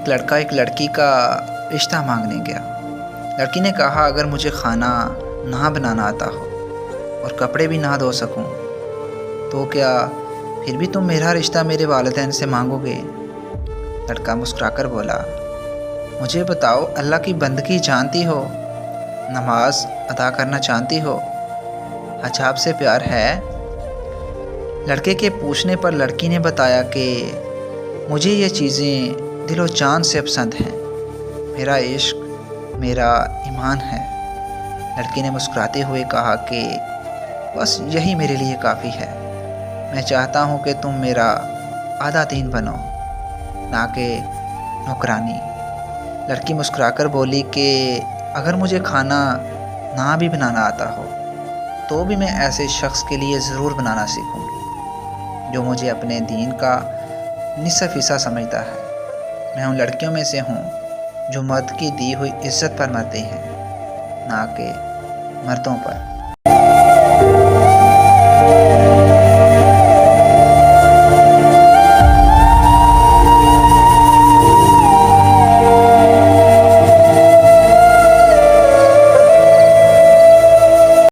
एक लड़का एक लड़की का रिश्ता मांगने गया। लड़की ने कहा, अगर मुझे खाना ना बनाना आता हो और कपड़े भी ना धो सकूं, तो क्या फिर भी तुम मेरा रिश्ता मेरे वालिदैन से मांगोगे? लड़का मुस्कुराकर बोला, मुझे बताओ, अल्लाह की बंदगी जानती हो? नमाज अदा करना जानती हो? हिजाब से प्यार है? लड़के के पूछने पर लड़की ने बताया कि मुझे ये चीज़ें दिलो जान से पसंद हैं। मेरा इश्क मेरा ईमान है। लड़की ने मुस्कुराते हुए कहा कि बस यही मेरे लिए काफ़ी है। मैं चाहता हूँ कि तुम मेरा आधा दीन बनो, ना कि नौकरानी। लड़की मुस्कुराकर बोली कि अगर मुझे खाना ना भी बनाना आता हो, तो भी मैं ऐसे शख्स के लिए ज़रूर बनाना सीखूँगी जो मुझे अपने दीन का निसफ़ हिस्सा समझता है। मैं उन लड़कियों में से हूँ जो मर्द की दी हुई इज़्ज़त पर मरती हैं, ना कि मर्दों पर।